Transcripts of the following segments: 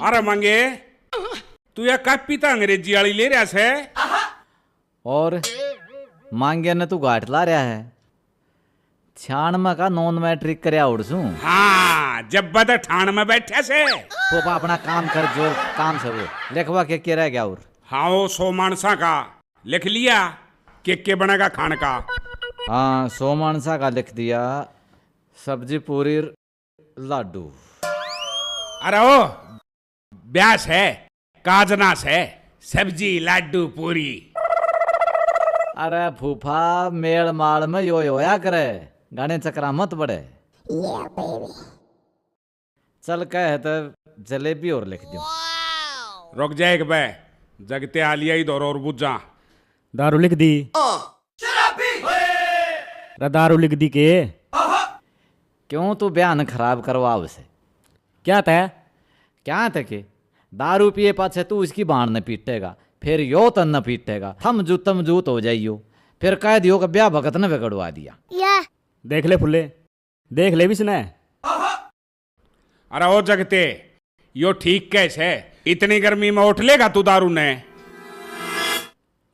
अरे मंगे तू या कप पीता अंग्रेजी वाली ले रहा है और मांगे ने तू गाट ला रहा है छाण में का नॉन मैट्रिक करया उड़सू। हाँ जब बद ठाण में बैठे से पोपा अपना काम कर जो काम से वो लिखवा के रह गया। और हाँ वो 100 मानसा का लिख लिया के बनेगा खान का। हाँ 100 मानसा का लिख दिया। सब्जी पूरी लाडू। अरे ओ ब्यास है काजनास है सब्जी लाडू पूरी। अरे फूफा मेल माल में यो होया करे गाने चक्रा मत बड़े। चल कह तो जलेबी और लिख दो। रुक जाए कि बे जगते आलिया ही दौर और बुझा दारू लिख दी। दारू लिख दी के क्यों तू बयान खराब करवा उसे। क्या तय क्या थे के दारू पिए पाछे तू इसकी बाण न पीटेगा फिर यो तन न पीटेगा हम जूत हो जाइयो फिर कह दियो कि ब्याह भगत ने बिगड़वा दिया। देख ले फुल्ले देख ले भी सुना। अरे ओ जगते यो ठीक कैसे इतनी गर्मी में उठ लेगा तू दारू ने।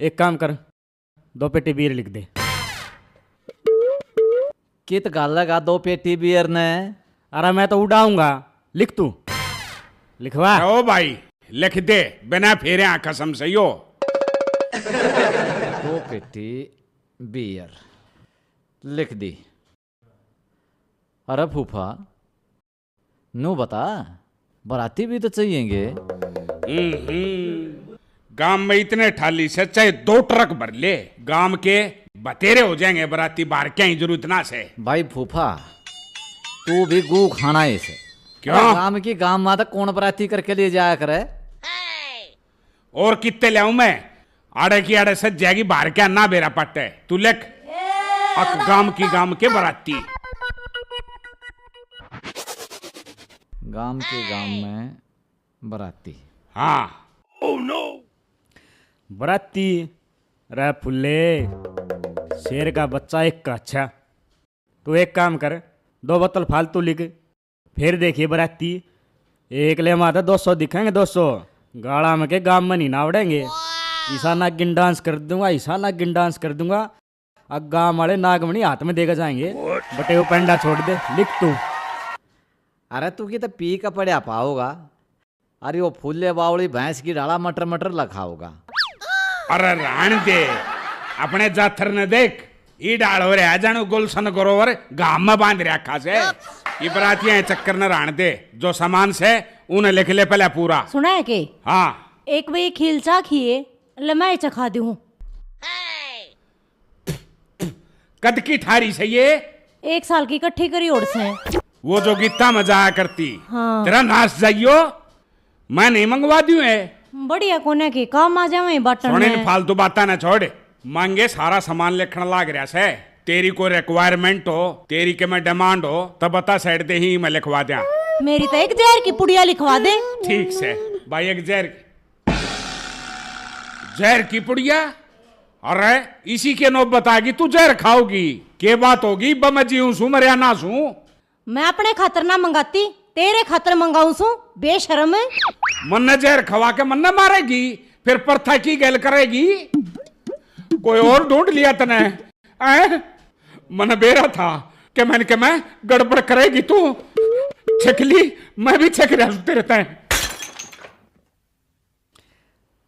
एक काम कर 2 पेटी बीर लिख दे। कित गालेगा 2 पेटी बियर ने। अरे मैं तो उड़ाऊंगा लिख तू लिखवा। ओ भाई लिख दे बिना फेरे कसम से यो 2 पेटी बियर लिख दी। अरे फूफा नो बता बराती भी तो चाहिएंगे। गांव में इतने ठाली से चाहे 2 ट्रक भर ले गांव के बतेरे हो जाएंगे बराती बाहर क्या ही जरूरत ना से। भाई फूफा तू भी गू खाना है इसे क्यों गांव की गांव माता कौन बराती करके ले जाया करे। और कितने लाऊं मैं आड़े की आड़े सज जाएगी बाहर क्या ना बेरा पट्टे तू लिख अक गांव के बराती। गांव के गांव में बराती। हाँ बराती रे फुल्ले शेर का बच्चा एक का अच्छा। तू एक काम कर 2 बोतल फालतू लिख फिर देखिए बराती एक ले माता 200 दिखाएंगे 200 गाड़ा में के गांव में नहीं नावड़ेंगे। ईसा नागिन डांस कर दूंगा ईसा नागिन डांस कर दूंगा। अब गांव वाले नागमणि हाथ में देकर जाएंगे बटे वो पेंडा छोड़ दे लिख तू। अरे तू की तो पी का पड़ा पाओगा। अरे वो फूले बावड़ी भैंस की डाला मटर मटर लखा होगा। अरे रान दे अपने जाथर ने देख ई डाल हो रहा जानू गुलशन गरोवर गांव में बांध रखा से ये बरातियां चक्कर न रान दे जो सामान से उन्हें लिख ले पहले पूरा। सुना है के हाँ एक वे खिलचा खिए मैं चखा दी हूँ। कद की ठारी से ये 1 साल की इकट्ठी करी ओढ़ से वो जो गीता मजा आया करती। हाँ। तेरा नाश जाइयो मैं नहीं मंगवा दूं है। बढ़िया कोने के काम आ जावे बटन सोने में। फालतू बात ना छोड़ मांगे सारा सामान लिखने लाग रहा से तेरी कोई रिक्वायरमेंट हो तेरी के मैं डिमांड हो तब बता साइड दे ही मैं लिखवा दिया। मेरी तो एक जहर की पुड़िया लिखवा दे। ठीक से भाई एक जहर की पुड़िया। अरे इसी के नोब बताएगी तू जहर खाओगी के बात होगी मैं जीऊं सू मरिया ना सू। मैं अपने खातर ना मंगाती तेरे खातर मंगाऊं सू बेशरम है। मन जहर खवा के मन मारेगी फिर परथा की गैल करेगी। कोई और ढूंढ लिया तने मन बेरा था कि मैं गड़बड़ करेगी तू छक ली मैं भी छक रहा तेरे तय।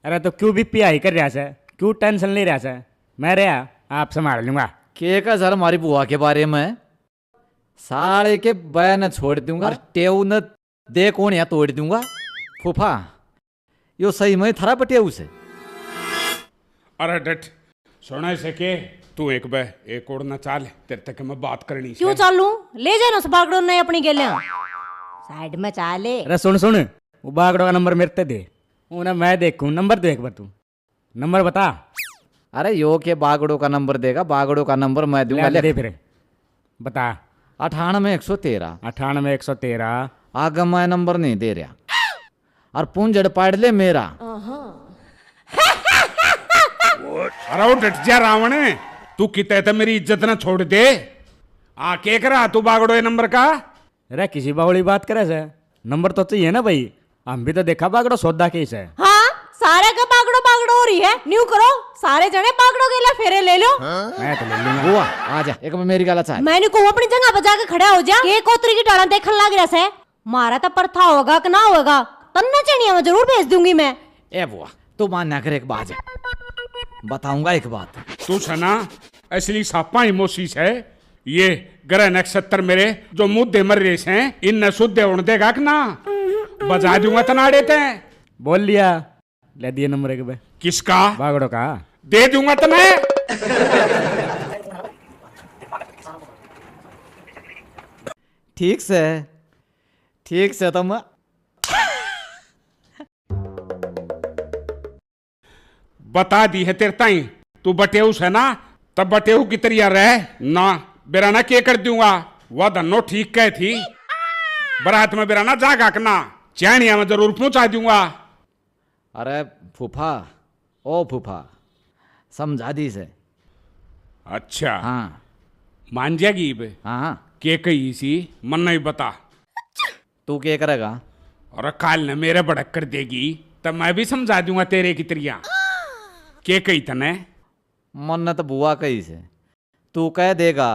अरे तो क्यों भी पियाई कर रहा है क्यों टेंशन ले रहा है मैं रहा आप संभाल लूंगा। के का सर हमारी बुआ के बारे में सारे के बयान छोड़ दूंगा टेऊ न दे कौन या तोड़ दूंगा। फूफा यो सही में थरा पटिया उसे। अरे डट सुना से के तू एक बे एक और ना चाल तेरे तक मैं बात करनी क्यों चालू ले जाना उस बागड़ो ने अपनी गेले साइड में चाले। अरे सुन वो बागड़ो का नंबर मेरे दे उन्हें मैं देखूं नंबर दे एक बार तू नंबर बता। अरे यो के बागड़ो का नंबर देगा बागड़ो का नंबर मैं दूंगा। दे फिर बता 98 113 98 आगे मैं नंबर नहीं दे रहा और पूंजड़ पाड़ ले मेरा। अरे वो डट जा रावण तू किते तो मेरी इज्जत ना छोड़ दे। आ के करा तू बागड़ो ये नंबर का? अरे किसी बावड़ी बात करे से नंबर तो चाहिए ना भाई। हम भी तो देखा बागड़ो सौदा केस है। हाँ सारे का बागड़ो बागड़ो हो रही है। न्यू करो सारे जने बागड़ो के लिए फेरे ले लो। मैं तो ले लूंगा। बुआ आ जा एक बार मेरी गला चाहे। मैंने को अपनी जगह पर जाके खड़ा हो जा। के कोतरी की डाला देखने लग रहा से मारा तो परथा होगा कि ना होगा तन्ना चनिया में जरूर भेज दूंगी मैं। ए बुआ तू मान ना कर एक बात है बताऊंगा एक बात। तू सना असली सापा इमोशीस है ये ग्रह नक्षत्र मेरे जो मुद्दे मर रहे हैं इन न शुद्ध उड़ देगा कि ना बजा दूंगा तनाड़े ते। बोल लिया ले दिए नंबर एक बे। किसका? बागड़ो का। दे दूंगा तने। ठीक से तुम बता दी है तेरे ताई तू बटेऊ है ना तब बटेऊ की तरिया रह ना बेराना के कर दूंगा वह धनो ठीक कह थी बारात में बेराना जागा ना चैनिया में जरूर पहुंचा दूंगा। अरे फूफा ओ फूफा समझा दी से। अच्छा हाँ मान जाएगी बे हाँ के कही सी मन नहीं बता तू क्या करेगा? और काल ने मेरे भड़क कर देगी तब मैं भी समझा दूंगा तेरे की तरिया के कही तने। मन ने तो बुआ कही से तू कह देगा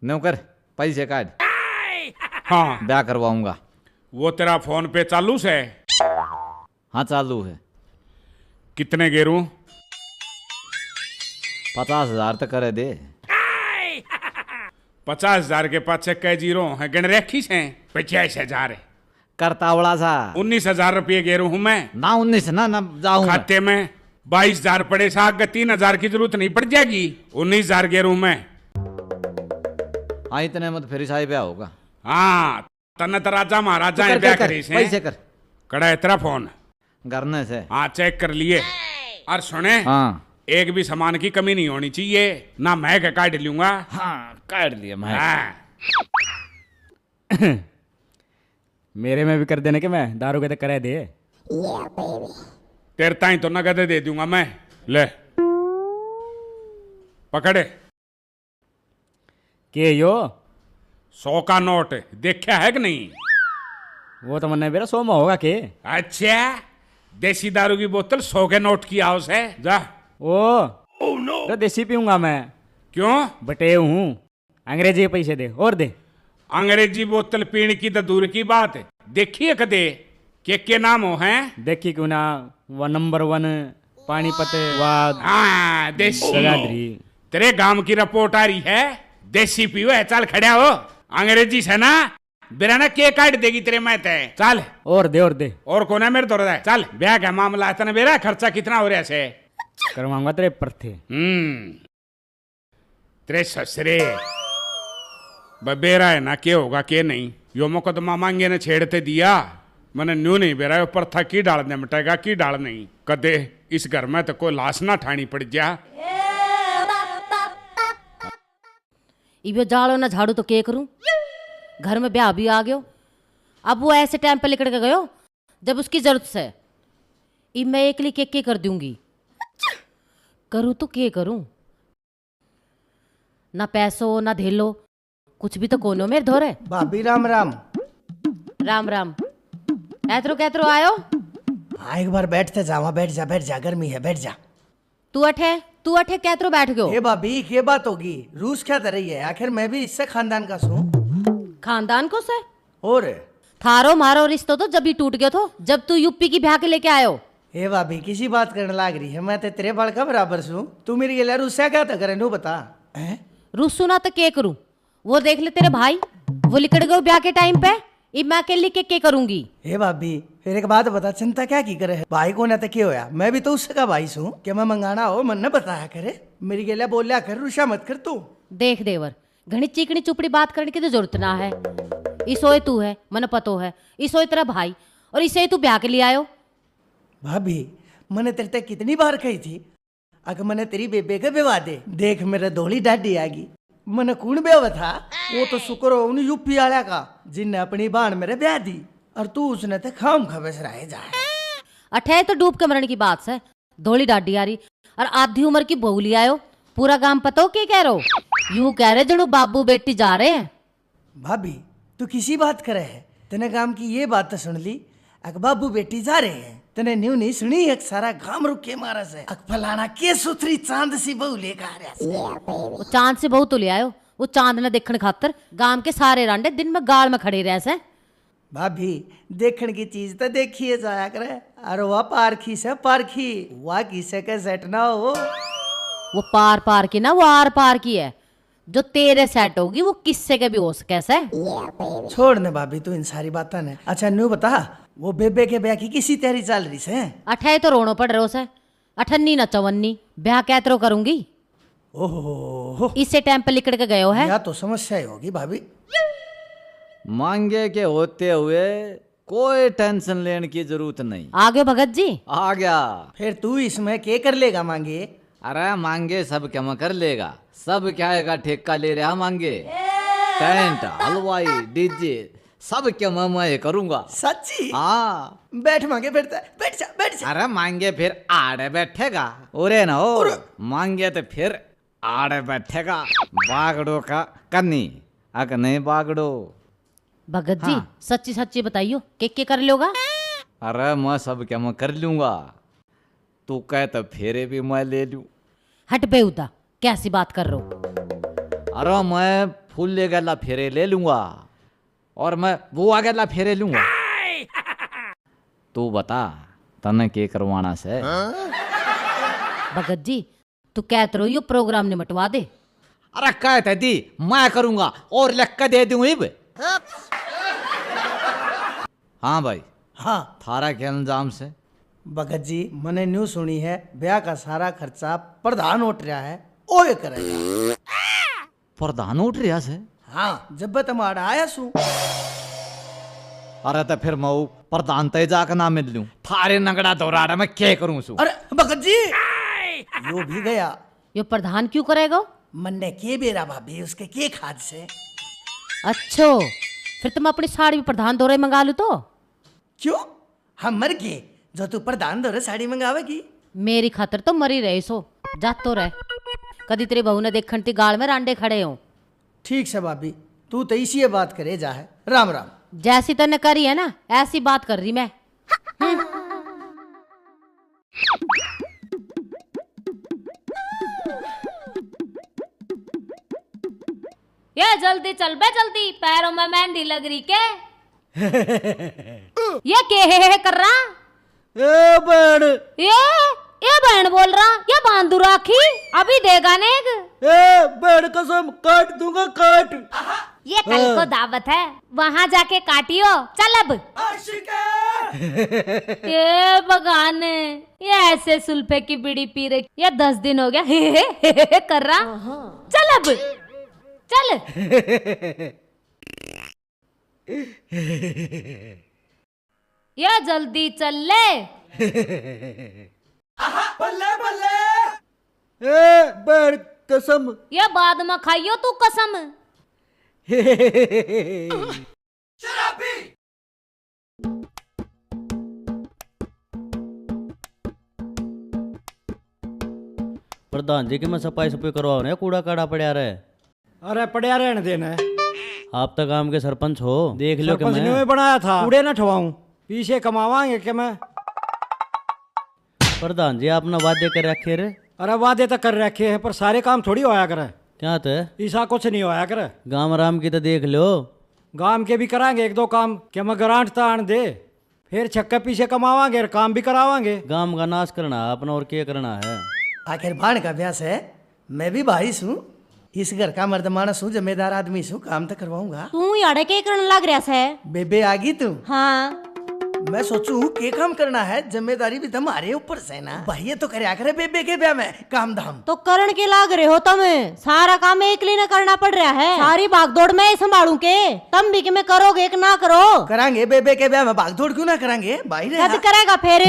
नौकर पैसे काट हाँ ब्याह करवाऊंगा। वो तेरा फोन पे चालू से? हाँ चालू है। कितने गेरू? 50,000 तक करे दे। 50,000 के पाछे कै जीरो है गण रखी से 50,000 है करतावड़ा सा 19,000 रुपये गेरू हूं मैं ना 19 ना जाऊं खाते में 22,000 पड़े साग 3,000 की जरूरत नहीं पड़ जाएगी 19,000 गेरू मैं। हाँ इतने मत फिर साही ब्याह होगा। हाँ तन तो राजा महाराजा है ब्याह करी से पैसे कर कड़ा है तेरा फोन। करने से हाँ चेक कर लिए और सुने हाँ एक भी सामान की कमी नहीं होनी चाहिए ना मैं के काट लूंगा। हाँ काट लिया मैं। हाँ मेरे में भी कर देने के मैं दारू के तो करे दे। तेरे ताई तो नगद दे दूंगा मैं। ले पकड़े के यो 100 का नोट देखा है कि नहीं? वो तो मन मेरा 100 में होगा के। अच्छा देसी दारू की बोतल 100 के नोट की हाउस है जा। तो देसी पीऊंगा मैं। क्यों? बटे हूँ अंग्रेजी के पैसे दे और दे। अंग्रेजी बोतल पीने की तो दूर की बात है देखिए कदे के नाम हो हैं? देखी क्यों ना वह नंबर 1 पानीपत वाद हाँ देसी जगाधरी। तेरे गांव की रिपोर्ट आ रही है देसी पीओ है चल खड़ा हो अंग्रेजी से ना बिराना के काट देगी तेरे मैं तय चल और दे और कौन है मेरे दौड़ है चल ब्याह का मामला है तने बेरा खर्चा कितना हो रहा है से करवाऊंगा तेरे पर थे। तेरे ससरे बेरा है ना के होगा के नहीं यो मुकदमा मांगे ने छेड़ते दिया मैंने न्यू नहीं बेरा ऊपर था की डाल दे मिटेगा की डाल नहीं कदे इस घर में तो कोई लाश ना ठानी पड़ जा। इबे जाड़ो ना झाड़ू तो के करूं घर में ब्याह भी आ गयो। अब वो ऐसे टाइम पे लिकड़ के गयो जब उसकी जरूरत से इब मैं एकली के कर दूंगी। करूं तो के करूं ना पैसो ना धेलो कुछ भी तो कोनो मेरे धोरे। भाभी राम राम। राम राम कैतरो आयो। हाँ एक बार बैठते जावा बैठ जा गर्मी है बैठ जा। तू अठे कैतरो बैठ गयो। ए भाभी ये बात होगी रूस क्या कर रही है आखिर मैं भी इससे खानदान का सूं। खानदान को से और थारो मारो रिश्तो तो जब ही टूट गयो थो जब तू यूपी की ब्याह के लेके आयो। ए भाभी किसी बात करने लाग रही है मैं तो तेरे बाल का बराबर सूं तू मेरी गला रूसा क्या था करे नू बता हैं? रूस सुना तो के करूं वो देख ले तेरे भाई वो लिकड़ गयो ब्याह के टाइम पे इब मैं अकेली के करूंगी। ए भाभी फिर एक बात बता चिंता क्या की करे भाई को ना तो क्या होया मैं भी तो उसका भाई सूं क्या मैं मंगाना हो मन न बताया करे मेरी गला बोलिया कर रुषा मत कर तू। देख देवर घनी चिकनी चुपड़ी बात करने की तो जरूरत ना है। इसोए तू है मन पतो है इसोए तेरा भाई और इसे तू ब्याह के लिए आयो। भाभी मैंने तेरे तक कितनी बार कही थी अगर मैंने तेरी बेबे के विवाह दे देख मेरा धोली डाडी आगी मैंने कौन ब्याह था वो तो शुक्र हो उन यूपी वाला का जिनने अपनी बाण मेरे ब्याह दी और तू उसने तो खाम खबस रहे जाए। अठे तो डूब के मरण की बात से धोली डाडी आ रही और आधी उम्र की बहू ले आयो पूरा गांव पतो के कह रहो। यूं कह रहे जणू बाबू बेटी जा रहे हैं। भाभी तू किसी बात करे है? तने गांव की ये बात तो सुन ली, अक बाबू बेटी जा रहे हैं। तने न्यू नहीं सुनी, एक सारा गांव रुक के मारा से अक फलाना के सुथरी चांद सी बहू लेकर आ रहा से। वो चांद से बहुत तो ले आयो, वो चांद न देखने खातर गांव के सारे रांडे दिन में गाल में खड़े रहे से। भाभी देखने की चीज तो देखिए जाया करे, अरे वह पारखी से पारखी, वह किसे के सेट ना हो। वो पार पार की ना, वो आर पार की है। जो तेरे सेट होगी वो किससे के भी हो सके से। छोड़ ने भाभी तू इन सारी बातें ने। अच्छा न्यू बता, वो बेबे के ब्याह की किसी तैयारी चल रही से? अठाई तो रोनो पड़ रहे से, 58 न 54 ब्याह कैतरो करूंगी। ओहो, इससे टाइम पे लिकड़ के गयो है। या तो समस्या ही होगी भाभी। मांगे के होते हुए कोई टेंशन लेने की जरूरत नहीं। आ गए भगत जी? आ गया। फिर तू इसमें क्या कर लेगा मांगे? अरे मांगे सब क्या मैं कर लेगा, सब क्या का ठेका ले रहा मांगे। टेंट, हलवाई, डीजे सब क्या मैं करूंगा। सच्ची? हाँ। बैठ मांगे, बैठ जा। अरे मांगे फिर आड़े बैठेगा, ओरे ना हो। मांगे तो फिर आड़े बैठेगा। बागड़ो का कन्नी अक नहीं बागड़ो। भगत जी हाँ। सच्ची सच्ची बताइयो, के कर लोगा? अरे मैं सब क्या मैं कर लूंगा, तू कह तो फेरे भी मैं ले लूं। हट बे उदा, कैसी बात कर रहे हो? अरे मैं फूल ले गला फेरे ले लूंगा, और मैं बुआ गला फेरे लूंगा। तू बता तने के करवाना से? भगत जी तू कहते रहो यो प्रोग्राम निमटवा दे। अरे कहते दी मैं करूंगा और लिख के दे दूं इब। हाँ भाई, हाँ थारा के अंजाम से। भगत जी मैंने न्यू सुनी है, ब्याह का सारा खर्चा प्रधान उठ रहा है, ओ ये करेगा। प्रधान उठ रहा से? हाँ जब तुम्हारा आया सू। अरे तो फिर मैं प्रधान ते जाकर ना मिल लूं, थारे नगड़ा दौराड़ा मैं क्या करूं सू? अरे भगत जी यो भी गया। यो प्रधान क्यों करेगा? मन्ने के बेरा भाभी उसके के खाद से। अच्छो फिर तुम अपनी साड़ी भी प्रधान दौरे मंगा लो तो। क्यों हम मर गए जो तू प्रधान दौरे साड़ी मंगावेगी? मेरी खातर तो मरी रहे सो, जात तो रहे। कदी तेरी बहू ने देखन ती गाल में रांडे खड़े हो। ठीक से भाभी तू तो इसी बात करे जा है। राम राम। जैसी तने करी है ना ऐसी बात कर रही मैं। ये जल्दी चल बे जल्दी, पैरों में मेहंदी लग रही के। ये के कर रहा? ए बड़, ये बहन बोल रहा, ये बांधू राखी अभी देगा नेग। ए बड़ कसम काट दूंगा काट। ये कल को दावत है, वहां जाके काटियो। चल अब। ये बगान ये ऐसे सुल्फे की बीड़ी पी रही, ये 10 दिन हो गया हे कर रहा। चल अब चल। ये जल्दी चल ले। बल्ले बल्ले। ए बड़ कसम। ये बाद में खाइयो तू कसम। शराबी। प्रधान जी के मैं सफाई सफाई करवाओ ना, कूड़ा काड़ा पड़ा रहे। अरे पड़िया रहने देना है। आप तो गांव के सरपंच हो, देख लो कि सरपंच ने मैं भी बनाया था, कूड़े ना ठवाऊं, पीछे कमावांगे कि मैं। प्रधान जी आपने वादे कर रखे रे। अरे वादे तो कर रखे हैं पर सारे काम थोड़ी होया करे। क्या थे? ऐसा कुछ नहीं होया करे। गांव राम की तो देख लो। गांव के भी कराएंगे 1-2 काम, कि मैं ग्रांट तान दे, फिर छक्के पीछे कमावांगे और काम भी करावांगे। गांव का नाश करना है अपना, और क्या करना है। आखिर भाण का ब्यास है, मैं भी भाई हूँ, इस घर का मर्द मानस हूँ, जिम्मेदार आदमी हूँ, काम तो करवाऊंगा। तू याड़े के करने लग रहा है? बेबे आ गई तू? हाँ मैं सोचू के काम करना है, जिम्मेदारी भी तुम्हारे ऊपर से ना। भाई तो करे करे बेबे के ब्याह में काम धाम। तो करण के लाग रहे हो तुम, सारा काम एकली ने करना पड़ रहा है। सारी भागदौड़ में संभालू के, तुम भी कि मैं करोगे कि ना करो? करांगे बेबे के ब्याह में भागदौड़ क्यों ना करांगे भाई रे। कद करेगा फिर?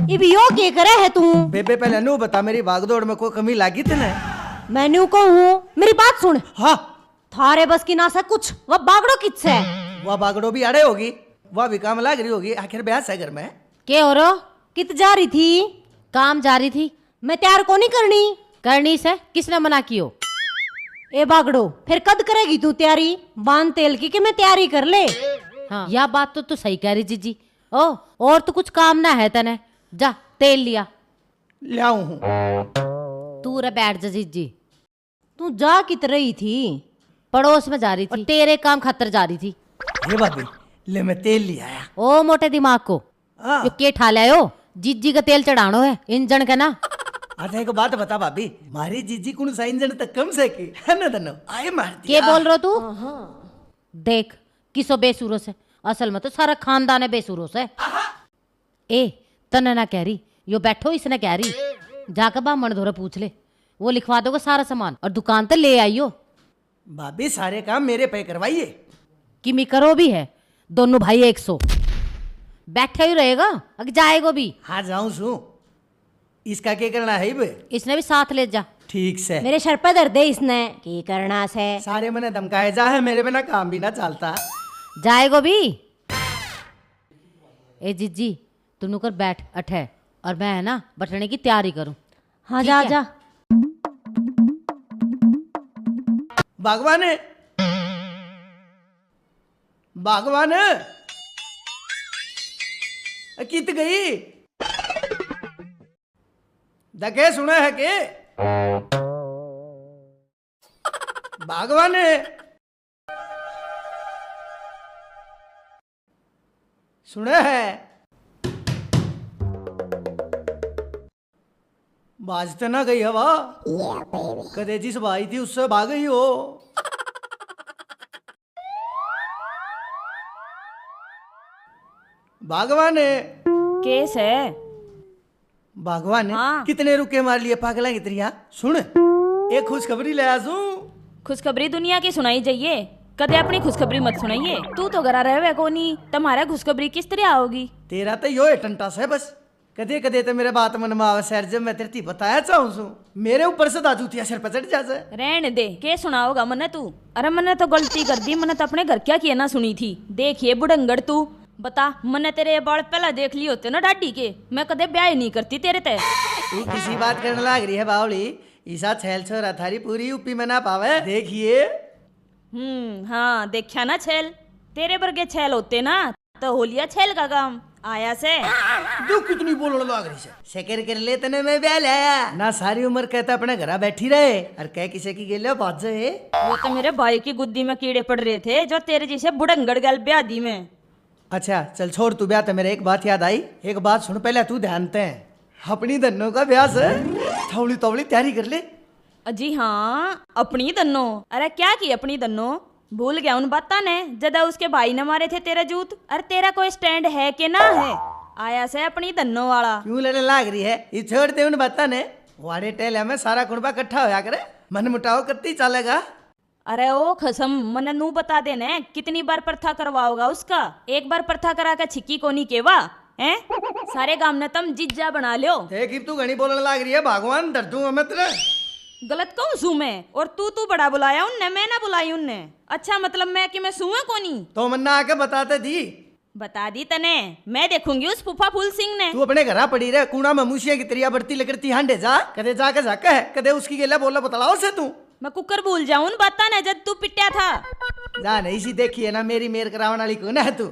इब यो के करे है तू? बेबे पहले नू बता, मेरी भागदौड़ में कोई कमी लागी तेने? मैंने को हूँ, मेरी बात सुन। हाँ थारे बस की ना सब कुछ, वह बागड़ो किस है? वह बागड़ो भी अड़े होगी, वह भी काम लाग रही होगी, आखिर ब्याह है घर में। के हो रो? कित जा रही थी? काम जा रही थी, मैं तैयार को नहीं करनी। करनी से किसने मना कियो? ए बागड़ो, फिर कद करेगी तू तैयारी बांध तेल की कि मैं तैयारी कर ले? हाँ यह बात तो तू सही कह रही जीजी। ओ और तो कुछ काम ना है तने, जा तेल लिया। लाऊं हूँ। तू रे बैठ जा जीजी। तू जा कित रही थी? पड़ोस में जा रही थी और तेरे काम खातर जा रही थी। ये भाभी ले मैं तेल ले आया। ओ मोटे दिमाग को हाँ। यो के ठा ले हो? जीजी का तेल चढ़ानो है इंजन का ना। अच्छा एक बात बता भाभी, मारी जीजी कौन सा इंजन तक कम से की है ना तनो आए मार के दिया। बोल रहे हो तू? देख किसो बेसुरो से, असल में तो सारा खानदान है बेसुरो से। ए तने ना कह रही, यो बैठो इसने कह रही। जाकर बामण धोरे पूछ ले, वो लिखवा दोगे सारा सामान और दुकान पे ले आइयो। भाभी सारे काम मेरे पे करवाइए। कि मी करो भी है, दोनों भाई 100 बैठे ही रहेगा अगर जाएगो भी। हाँ जाऊं सू, इसका क्या करना है बे? इसने भी साथ ले जा। ठीक से मेरे सर पे दर्द है इसने की करना से। सारे मने धमकाए जा है, मेरे बिना काम भी ना चलता। जाएगो भी। ए जीजी तू नुकर बैठ अठे और मैं है ना बटने की तैयारी करूं। हाँ ठीक जा है? जा। भगवान भगवान कित गई दके सुना है के भगवान सुना है बाजते ना गई हवा कदे जिस भाई थी उससे भाग गई हो। भगवान केस है। भगवान हाँ। कितने रुके मार लिए पागला कितरिया। सुन एक खुशखबरी ले आजू। खुशखबरी दुनिया की सुनाई जाइए, कदे अपनी खुशखबरी मत सुनाइए। तू तो घरा रहे कोनी, तुम्हारा खुशखबरी किस तरह आओगी? तेरा तो यो है टंटा से बस, कदे कदे तो मेरे बात मन में आवे सर, जब मैं तेरे बताया चाहूँ सू मेरे ऊपर से दाजूतिया सिर पर चढ़ जाए। रहने दे, के सुनाओगा मने तू? अरे मैंने तो गलती कर दी, मैंने तो अपने घर क्या किया ना सुनी थी। देखिए बुढ़ंगड़ तू बता, मैंने तेरे ये बाल पहले देख लिए होते ना डाडी के, मैं कदे ब्याह ही नहीं करती तेरे ते। ये किसी बात करने लग रही है बावली, ईसा छैल छोरा थारी पूरी यूपी में ना पावे। देखिए हाँ देखा ना छैल, तेरे वर्गे छैल होते ना तो हो लिया छैल का काम आया से। जो कितनी बोलने लग रही है, शकर कर ले तने मैं ब्याह लाया ना, सारी उम्र कहता अपने घर बैठी रहे और कह किसे की गेले बात जाए। वो तो मेरे भाई की गुद्दी में कीड़े पड़ रहे थे जो तेरे जैसे बुढ़ंगड़ गल ब्याह दी में। अच्छा चल छोड़ तू ब्याह, तो मेरे एक बात याद आई। एक बात सुन पहले तू ध्यान ते, अपनी धनों का ब्याह से थोड़ी तोड़ी तैयारी कर ले। जी हाँ अपनी दन्नो। अरे क्या की अपनी दन्नो, भूल गया उन बाता ने जदा उसके भाई ने मारे थे तेरा जूत। अरे तेरा कोई स्टैंड है कि ना है? आया से अपनी दन्नो वाला। क्यों लड़ने लाग रही है? ये छोड़ दे उन बाता ने, वाड़े टेल में सारा कुड़बा इकट्ठा होया करे, मन मुटाव करती चलेगा। अरे ओ खसम मने नू बता देने कितनी बार प्रथा करवाओगा उसका? एक बार प्रथा करा के छिक्की कोनी केवा हैं? सारे गांव ने तुम जिज्जा बना लियो। देख तू घनी बोलने लाग रही है, भगवान डर दूंगा मैं तेरे। गलत कहूँ सू मैं? और तू बड़ा बुलाया उनने, मैं ना बुलाई उनने। अच्छा मतलब मैं कि मैं सुआ कोनी? तो मन्ना आके बताते दी। बता दी तने, मैं देखूंगी उस फूफा फूल सिंह ने। तू अपने घर पड़ी रहे, कूड़ा में मूसिया की तरिया बढ़ती लगती हांडे जा, कदे जाके जाके है कदे उसकी गेला बोला बतलाओ से तू। मैं कुकर भूल जाऊं उन बाता ने जब तू पिट्या था। जा नहीं सी देखी है ना मेरी मेर करावन वाली कौन है तू।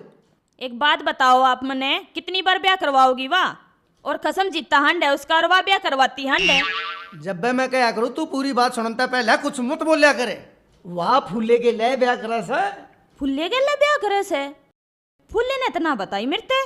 एक बात बताओ आप मने, कितनी बार ब्याह करवाओगी वाह? और कसम जीता हंड है उसका और वाह ब्याह करवाती हंड है। जब मैं क्या करूँ तू पूरी बात सुनता पहले कुछ मत बोलिया करे। वाह फूले के ले ब्याह करा सा। फुल्ले के ले ब्याह करे से? फुल्ले ने इतना बताई मिरते।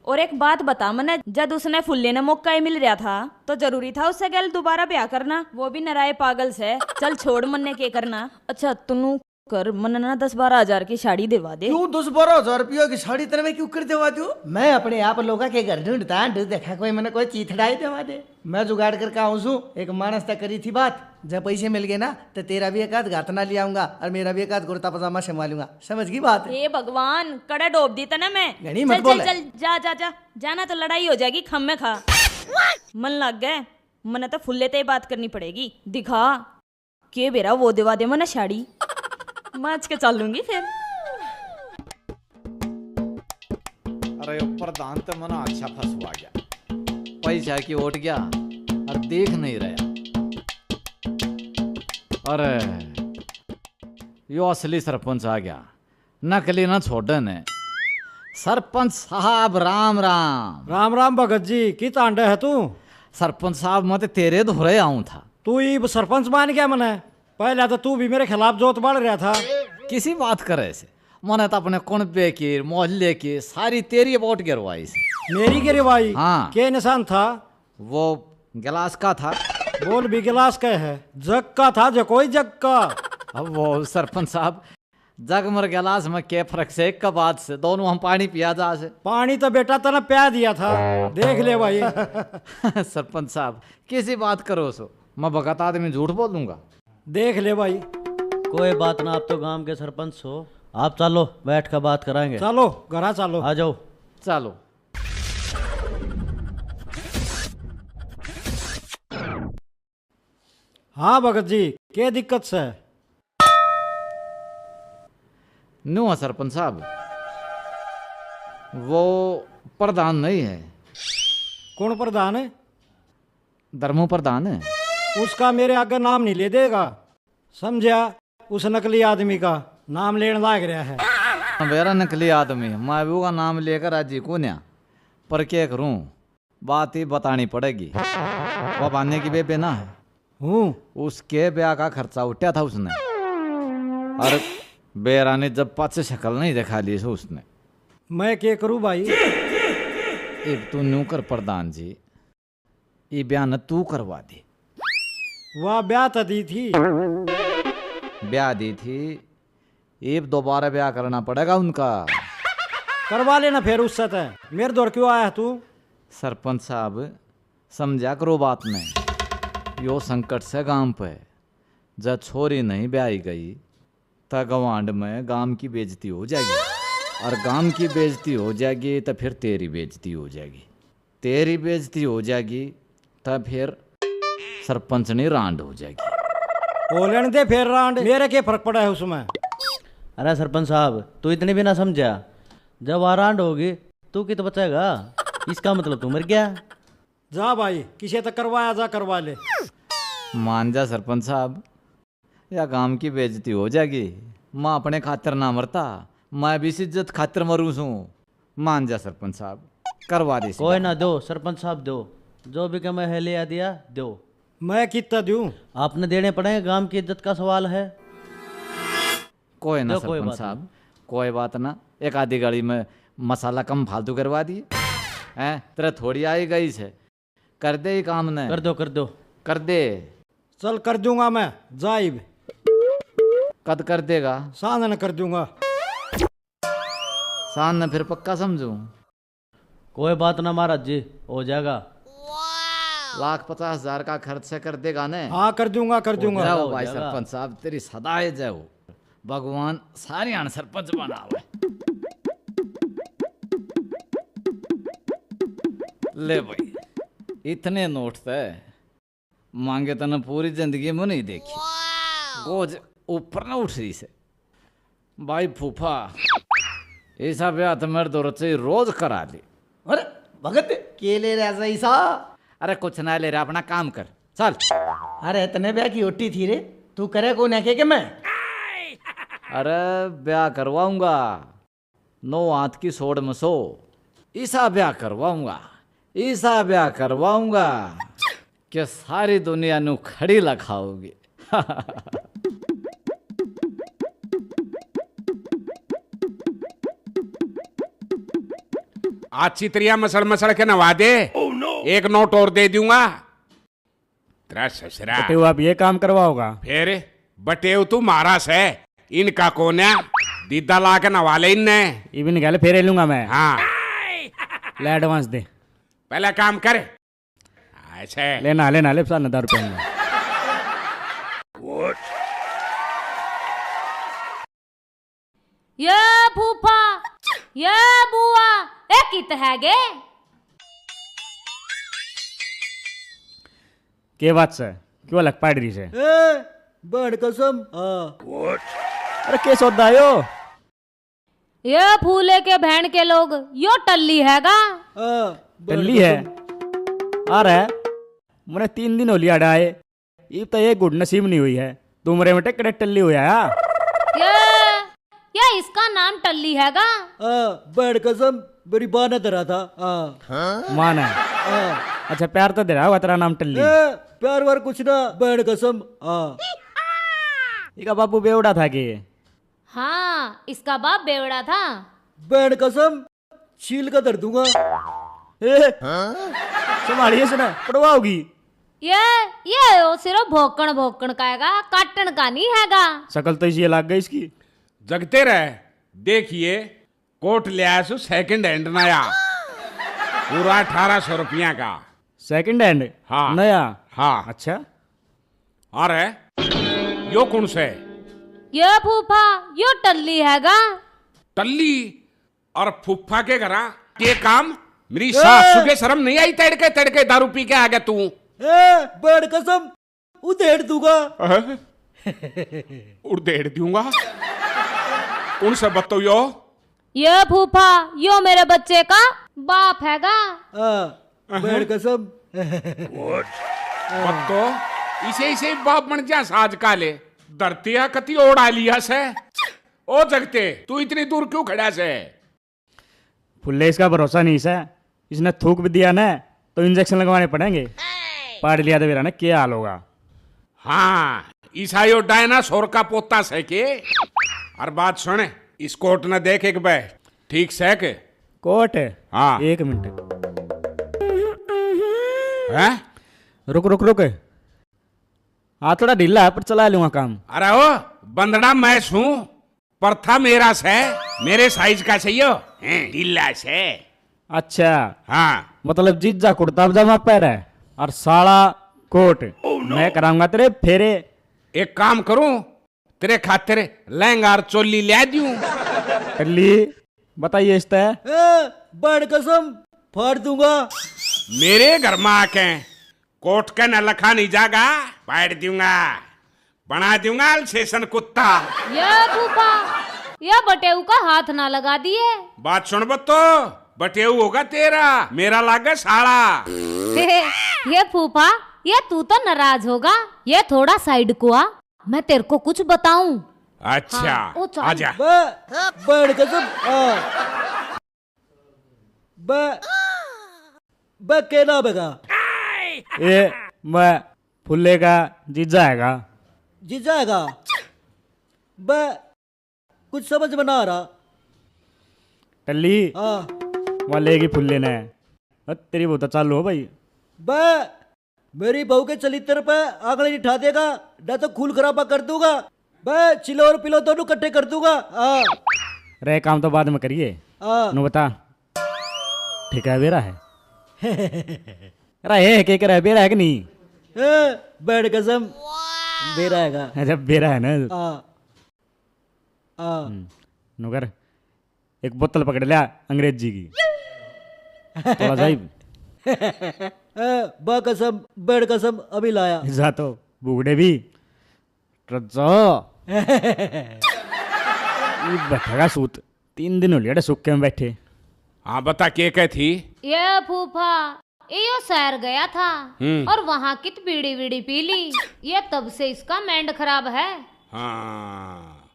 और एक बात बता मने, जब उसने फुल्ले ने मौका ही मिल रहा था तो जरूरी था उससे गल दोबारा ब्याह करना, वो भी नराए पागल से। चल छोड़ मन्ने के करना। अच्छा तुनू कर मन ना 10-12 हजार की साड़ी दिलवा दे। क्यों 10-12 हजार रुपया की साड़ी तेरे में क्यों कर देवा दू? मैं अपने आप लोगों के घर ढूंढता देखा कोई मैंने कोई चीथड़ाई देवा दे। मैं जुगाड़ करके आऊँ सू, एक मानस तक करी थी बात, जब पैसे मिल गए ना तो तेरा भी एक आध घातना ले आऊंगा और मेरा भी एक आध कुर्ता पजामा संभालूंगा। समझ गई बात? हे भगवान कड़ा डोब दी तना मैं। घनी मत चल बोल। चल जा जा जा जाना तो लड़ाई हो जाएगी, खम में खा। मन लग गए मने तो फुल्ले ते बात करनी पड़ेगी। दिखा के बेरा वो दिवा दे मने साड़ी, माच के चलूंगी फिर। अरे ऊपर दान तो मना अच्छा फंसवा गया, पैसा की ओट गया और देख नहीं रहा। अरे यो असली सरपंच आ गया, नकली ना छोड़े ने। सरपंच साहब राम राम। राम राम भगत जी, की तांडे है तू? सरपंच साहब मैं तो तेरे धोरे आऊं था। तू ही सरपंच मान गया मने? पहले तो तू भी मेरे खिलाफ जोत बढ़ रहा था। किसी बात करे से मैंने तो अपने कुनबे की मोहल्ले की सारी तेरी वोट गिरवाई से। मेरी गिरवाई? हाँ। के निशान था? वो गिलास का था। बोल भी गिलास का है, जग का था जो कोई जग का। अब वो सरपंच साहब जग मर गिलास में क्या फर्क से, एक का बात से दोनों हम पानी पिया जा से। पानी तो बेटा तना प्या दिया था, देख ले भाई। सरपंच साहब किसी बात करो सो, मैं बगत आदमी झूठ बोलूंगा। देख ले भाई। कोई बात ना, आप तो गांव के सरपंच हो, आप चलो बैठ कर बात कराएंगे। चलो घरा चलो। आ जाओ। चलो। हाँ भगत जी, क्या दिक्कत से? नो है सरपंच साहब, वो प्रधान नहीं है। कौन प्रधान है? धर्मो प्रधान है। उसका मेरे आगे नाम नहीं ले देगा, समझा? उस नकली आदमी का नाम लेने लाग रहा है। मेरा नकली आदमी मैं भी का नाम लेकर राजी को न्या, पर क्या करूं, बात ही बतानी पड़ेगी। वो बांधने की बेबे ना है हूँ, उसके ब्याह का खर्चा उठा था उसने, और बेरा ने जब पाचे शक्ल नहीं दिखा ली सो उसने। मैं क्या करूं भाई? एक तो न्यू कर प्रधान जी, ये बयान तू करवा दे। वह ब्याह तो दी थी। ब्याह दी थी, एक दोबारा ब्याह करना पड़ेगा उनका। करवा लेना फिर उससे तय। मेरे दौर क्यों आया तू? सरपंच साहब समझा करो बात में, यो संकट से गांव पे जब छोरी नहीं ब्याही गई तो गवांड में गांव की बेइज्जती हो जाएगी, और गांव की बेइज्जती हो जाएगी तो फिर तेरी बेइज्जती हो जाएगी, तेरी बेइज्जती हो जाएगी तो फिर सरपंच ने रांड हो जाएगी। हो लेने दे फिर रांड, मेरे क्या फर्क पड़ा है उसमें? अरे सरपंच साहब, तू इतनी भी ना समझा, जब आरांड होगी तू कित बचेगा, इसका मतलब तू मर गया। जा भाई, किसी तक करवाया जा करवा ले। मान जा सरपंच साहब, या गांव की बेइज्जती हो जाएगी। मैं अपने खातिर ना मरता, मैं भी इज्जत खातिर मरूं सूं। मान जा सरपंच साहब, करवा दे। कोई ना, दो सरपंच साहब दो, जो भी कमे है लिया दिया दो। मैं कितना दूं? आपने देने पड़ेंगे, गांव की इज्जत का सवाल है। कोई ना दो, कोई सरपंच बात साहब, कोई बात ना। एक आधी गाड़ी में मसाला कम फालतू करवा दिए हैं, तेरा थोड़ी आई गई से, कर दे ही काम ने। कर दो कर दो। कर दे। चल कर दूंगा मैं, जाइब। कद कर देगा? सांझ कर दूंगा। शान ने फिर पक्का समझूं। कोई बात ना महाराज जी, हो जाएगा। 1,50,000 का खर्च से कर देगा ने? हाँ कर दूंगा, कर दूंगा। जाओ भाई सरपंच साहब, तेरी सदाए जाओ, भगवान सारे आन सरपंच बनावे। ले भाई, इतने नोट थे मांगे तने पूरी जिंदगी में नहीं देखी। गोज ऊपर ना उठ रही से भाई फूफा, ऐसा ब्याह तो मेरे दौर से रोज करा ली। अरे भगत के ले रहा ऐसा? अरे कुछ ना ले रहा, अपना काम कर चल। अरे इतने ब्याह की ओटी थी रे, तू करे को ना के मैं? अरे ब्याह करवाऊंगा, 9 हाथ की सोड़ में सो, ऐसा ब्याह करवाऊंगा, ऐसा ब्याह करवाऊंगा कि सारी दुनिया नु खड़ी लखाओगी। आज चितरिया मसल मसल के नवा दे। एक नोट और दे दूंगा। तेरा ससुरा बटेव आप ये काम करवाओगा? फिर बटेव तू मारास है, इनका कौन है? दीदा ला के नवा ले इनने। इवन गल फेरे लूंगा मैं। हाँ ले एडवांस दे। पहले काम कर ऐसे। लेना लेना ले 1000 रुपये में। ये फूफा, ये बुआ, ए कित है गे? के बात से क्यों अलग पाड़ रही से? बड़ कसम। अरे के सौदा आयो? ये फूले के बहन के लोग यो टल्ली हैगा। टल्ली है? आ रहा है? मैंने 3 दिन हो लिया डाए, ये तो ये गुड नसीब नहीं हुई है, तुमरे में टेकड़े टल्ली हुआ या इसका नाम टल्ली हैगा। बैठ कसम मेरी बाँ ने धरा था। मान है। अच्छा प्यार तो दे रहा होगा तेरा नाम टल्ली। प्यार वार कुछ ना, बैठ कसम। इसका बापू बेवड़ा था कि? हाँ, इसका बाप बेवड़ा था। बैठ कसम छील का धर दूंगा। संभालिए सुना पड़वा होगी। ये वो सिर्फ भोकण भोकण का हैगा, काटन का नहीं हैगा। शकल तो इसी लग गई इसकी। जगते रहे, देखिए कोट लिया सु सेकंड हैंड नया, पूरा 1800 रुपया का। Second hand? हाँ नया? हाँ। अच्छा अरे यो कौन से? ये फूफा यो टल्ली हैगा। टल्ली और फुफ्फा के घरा के काम? मेरी सासू के शर्म नहीं आई? तड़के तड़के दारू पी के आ गया तू। बैठ कसम उधेड़ दूंगा। उड़ेड़ दूंगा? कौन सा बत्तो यो? ये फूफा यो मेरे बच्चे का बाप हैगा। बैठ कसम। बत्तो इसे इसे बाप बन जा साज काले, धरतिया कति ओढ़ा लिया से। ओ जगते तू इतनी दूर क्यों खड़ा से? फुल्ले इसका भरोसा नहीं है, इसने थूक भी दिया ना तो इंजेक्शन लगवाने पड़ेंगे। पाड़ लिया तो मेरा ना क्या हाल होगा। हाँ ईसाइयो डायनासोर का पोता से के। और बात सुने, इस कोट न देख एक बे ठीक से के कोट है? हाँ। 1 मिनट है? रुक रुक रुक, हाँ थोड़ा ढीला है पर चला लूंगा काम। अरे ओ बंदना मैं हूँ, पर था मेरा से, मेरे साइज का चाहिए ढीला से। अच्छा हाँ मतलब जीजा कुर्ता पजामा पैर है और साला कोट। मैं कराऊंगा तेरे फेरे। एक काम करूं, तेरे खातिर लहंगा और चोली ले दूं। टल्ली बताइए इस तय। बैठ कसम फाड़ दूंगा। मेरे घर में आके कोट का न लखा नहीं जागा, फाड़ दूंगा, बना दूंगा अलसेशन कुत्ता। ये फूफा ये बटेऊ का हाथ ना लगा दिए। बात सुन बत्तो, बटेऊ होगा तेरा, मेरा लागा साला। ये फूफा ये तू तो नाराज होगा, ये थोड़ा साइड को आ, मैं तेरे को कुछ बताऊं। अच्छा हाँ, ओ चल। आजा। बैठ कसम। के ना बेगा ये मैं फुल्ले का जीजा हैगा। जी जाएगा। बे कुछ समझ में ना आ रहा। टल्ली हाँ वहाँ लेगी फुल्ले ने। तेरी बहुत चालू हो भाई। बे मेरी बहू के चलित्र पे आंकड़े नहीं ठा देगा, ना तो खून खराबा कर दूंगा। बे चिलो और पिलो दोनों इकट्ठे कर दूंगा। रे काम तो बाद में करिए। नु बता ठीक है बेरा है? अरे के रहा है बेरा है कि नहीं? बैठ कसम बेरा हैगा। अच्छा बेरा है ना। नुकर एक बोतल पकड़ लिया अंग्रेजी की थोड़ा सा ही। बा कसम बैठ कसम अभी लाया। जा तो बुगड़े भी बैठेगा सूत। 3 दिन हो लिया सुक्के में बैठे। हाँ बता के थी? ये फूफा यो शहर गया था और वहाँ कित बीड़ी बीड़ी पी ली, ये तब से इसका मैंड खराब है। हाँ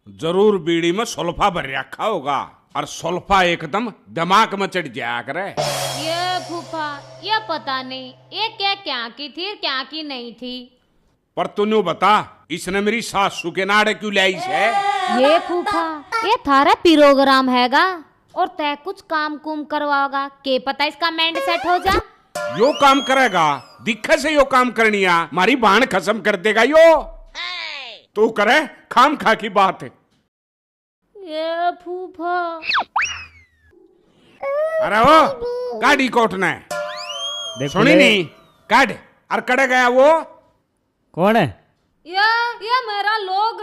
जरूर बीड़ी में सुल्फा भर रखा होगा, और सुल्फा एकदम दिमाग में चढ़ जाया करे। ये फूफा ये पता नहीं ये क्या की थी क्या की नहीं थी। पर तूने बता इसने मेरी सासू के नाड़े क्यों लाई है? ये फूफा ये थारा प्रोग्राम हैगा और तय कुछ काम कुम करवाओगा, के पता इसका मैंड सेट हो जा। यो काम करेगा, दिखे से यो काम करनिया मारी बाण खत्म कर देगा यो। तू करे खाम खा की बात। ये फूफा अरे वो गाड़ी कोट ने सुनी नहीं काट और कड़े गया वो। कौन है? ये मेरा लोग।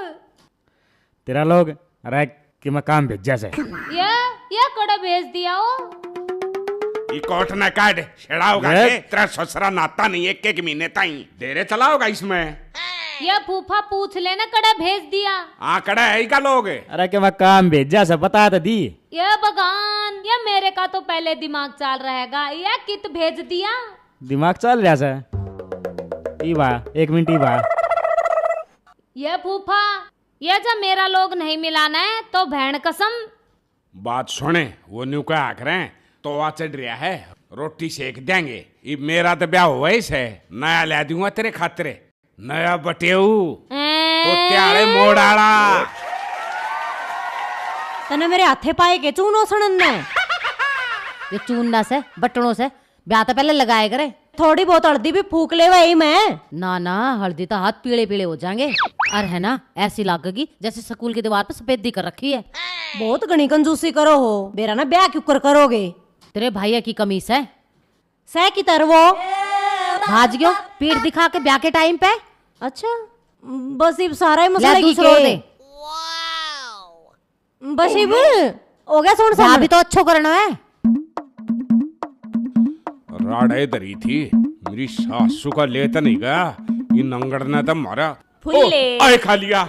तेरा लोग? अरे कि मैं काम भेजा से। ये कड़ा भेज दिया हो। ये कोट ने काट छेड़ाओगा के तेरा ससुरा नाता नहीं एक महीने ताई देरे चलाओगा इसमें। ये फूफा पूछ लेना कड़ा भेज दिया। हाँ कड़ा है का लोग। अरे कि मैं काम भेजा से बता तो दी। ये भगवान ये मेरे का तो पहले दिमाग चल रहेगा, ये कित भेज दिया। दिमाग चल रहा से ई बा 1 मिनट ई बा। ये फूफा, ये जब मेरा लोग नहीं मिलाना है तो भैन कसम। बात सुने, वो न्यू क्या आख रहे हैं तो वहाँ चढ़ रहा है, रोटी सेक देंगे। ये मेरा तो ब्याह हुआ ही से, नया ला दूंगा तेरे खातरे, नया बटेऊ तो त्यारे मोड़ाड़ा। तने मेरे हाथे पाए के चूनो सड़न ने। ये चूना से बटनों से ब्याह तो पहले लगाए करे। थोड़ी बहुत हल्दी भी फूक ले वही मैं। ना ना, हल्दी तो हाथ पीले पीले हो जाएंगे। और है ना, ऐसी लागेगी जैसे स्कूल की दीवार पर सफेदी कर रखी है। बहुत घनी कंजूसी करो हो, मेरा ना ब्याह क्यों करोगे। तेरे भैया की कमीज है, सह की तरह वो भाज गयो पीठ दिखा के ब्याह के टाइम पे। अच्छा, बस इब सारा ही मसला ले ही दूसरा और के। दे। बस इब हो गया, सुन ब्याह सब भी तो अच्छो करना है। राड़े धरी थी मेरी सासू का ले तो नहीं गया, ये नंगड़ ने तो मारा। फुल्ले। आए खा लिया।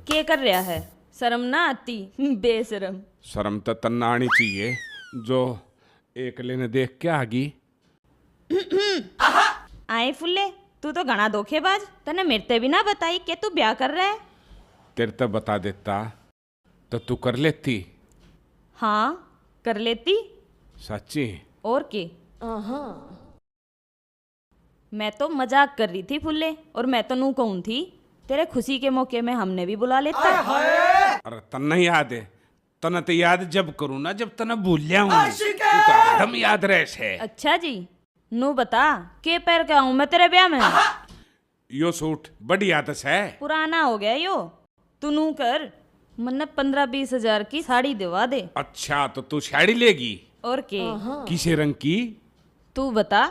के कर रहा है, शर्म ना आती बेशरम। शर्म तो तन्ना आनी चाहिए, जो एक लेने देख के आगी। आए फुल्ले, तू तो घना धोखेबाज, तने मेरे भी ना बताई कि तू ब्याह कर रहा है। तेरे तो बता देता तो तू कर लेती। हाँ कर लेती, सच्ची? और के। मैं तो मजाक कर रही थी फुल्ले, और मैं तो नू कहूं थी तेरे खुशी के मौके में हमने भी बुला लेता। अरे तन्ना याद है, तना तो याद जब करूँ ना जब तना भूल जाऊं, तू तो एकदम याद रहे से। अच्छा जी, नू बता के पैर का हूं मैं तेरे ब्याह में। यो सूट बड़ी याद है। पुराना हो गया यो, तू नू कर, मन्ने 15-20 हजार की साड़ी दिवा दे। अच्छा तो तू साड़ी लेगी? और के। किसे रंग की? तू बता।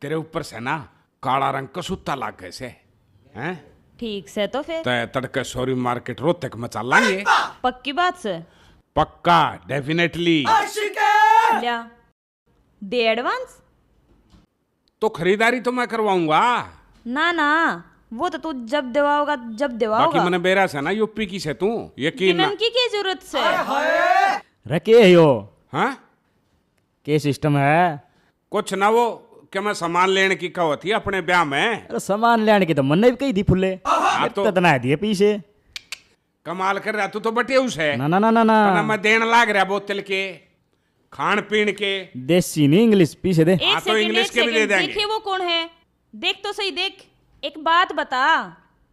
तेरे ऊपर से ना काला रंग का सूता लाग कैसे हैं? ठीक से तो फिर तय तड़के सॉरी मार्केट रोहतक मचा लांगे। पक्की बात से? पक्का, डेफिनेटली। लिया दे एडवांस। तो खरीदारी तो मैं करवाऊंगा। ना ना, वो तो तू जब दिवाओगा जब बाकी दिवाओगा। मैंने बेरा से ना यूपी की से तू यकीन ना। किनन की क्या जरूरत से? रखे है यो हाँ के सिस्टम है। कुछ ना, वो क्या मैं सामान लेने की कहो थी अपने ब्याह में। अरे सामान लेने की तो मन भी कही थी फुल्ले, तो इतना दिए पीछे। कमाल कर रहा तू तो बटे उसे ना ना ना ना ना ना, मैं देने लाग रहा बोतल के खान पीन के। देसी नहीं इंग्लिश पीछे दे। एक हाँ, तो सेकंड, इंग्लिश एक के भी दे सेकंड, देंगे। देखिए वो कौन है, देख तो सही देख। एक बात बता,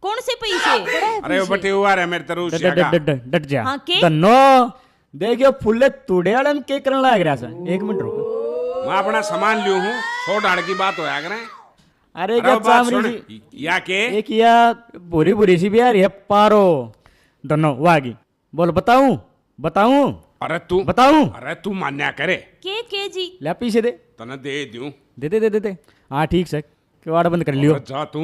कौन से पैसे? अरे वो बटे हुआ रहा मेरे तरह डट जा। हाँ, के? धन्नो देखियो फुल्ले तुड़े वाले में के करने लग रहा था। 1 मिनट रुको। मैं अपना सामान लियो हूँ, 100 डाड़ की बात होया करें। अरे अरे क्या वो बात चामड़ी सुन, सी या के एक या बुरी बुरी सी बिहार है पारो। धन्नो वो आगी बोल, बताऊं बताऊं बताऊं। अरे तू मान्या करे के जी? ले पीछे दे, तने दे दूं। दे दे दे दे दे। हाँ ठीक से किवाड़ बंद कर लियो। जा तू।